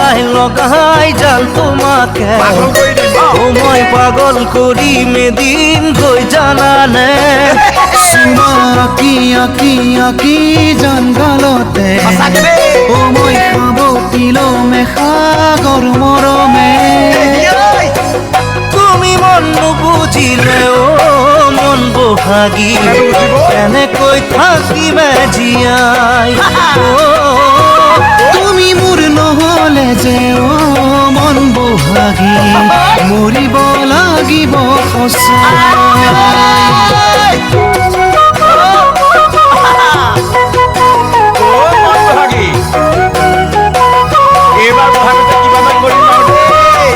লগাই লগাই জাল তোমাকে মই পাগল কৰিম এদিন গৈ জানানে চুমা আঁকি আঁকি আঁকি জান গালতে মই সাৱটিলো মেঘাগৰ মৰমে তুমি মন নুবুজিলে মন বহাগী কেনেকৈ থাকিবে জীয়াই তুমি মোৰ নহলে যে মন বহাগী মৰিব লাগিব সঁচাই এবাৰ বহাগতে কিবা এটা কৰিম আৰু দেই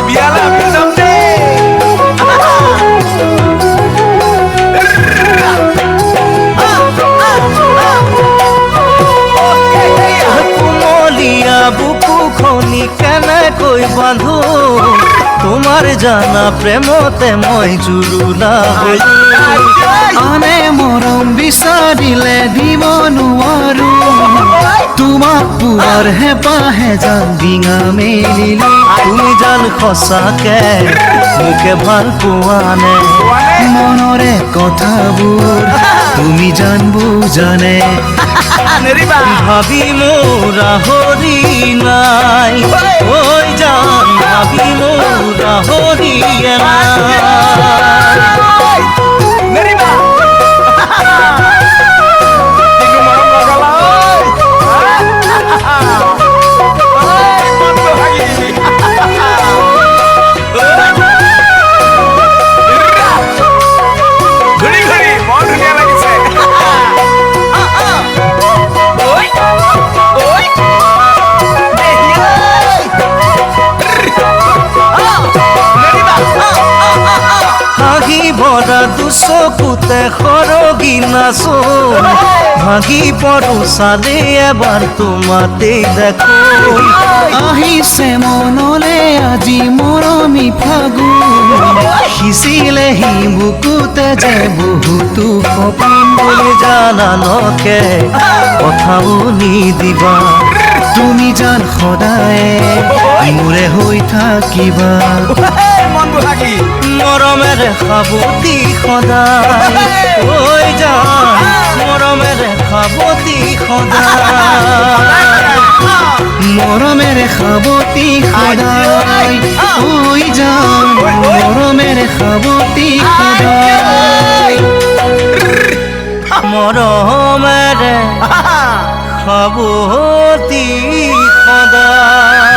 বিয়ালে আমি যাম দেই কুমলীয়া বুকুখনি কেনেকৈ বান্ধো তোমাৰ জানা প্ৰেমতে মই জুৰুলা হলো আনে মৰম বিচাৰিলে দিব নোৱাৰো তোমাক পোৱাৰ হেঁপাহে জান ডিঙা মেলিলো তুমি জান সঁচাকে মোকে ভাল পোৱা নে মনৰে কথাবোৰ তুমি জান বুজানে ভাবি মোৰ আহৰি নাই ঐ জান ভাবি মোৰ আহৰি নাই ভৰা দুচকুতে সৰগি নাচো ভাগি পৰো চালে এবাৰ তোমাতেই দেখো আহিছে মনলে আজি মৰমী ফাগুন সিঁচিলে সি বুকুতে যে বহুতো সপোন বুলি জানানকে কথাও নিদিবা তুমি জান সদায় মোৰে হৈ থাকিবা মৰমেৰে সাৱতি সদায় ঐ জান মৰমেৰে সাৱতি সদায় মৰমেৰে সাৱতি সদায় ঐ জান মৰমেৰে সাৱতি সদায় মৰমেৰে সাৱতি সদায়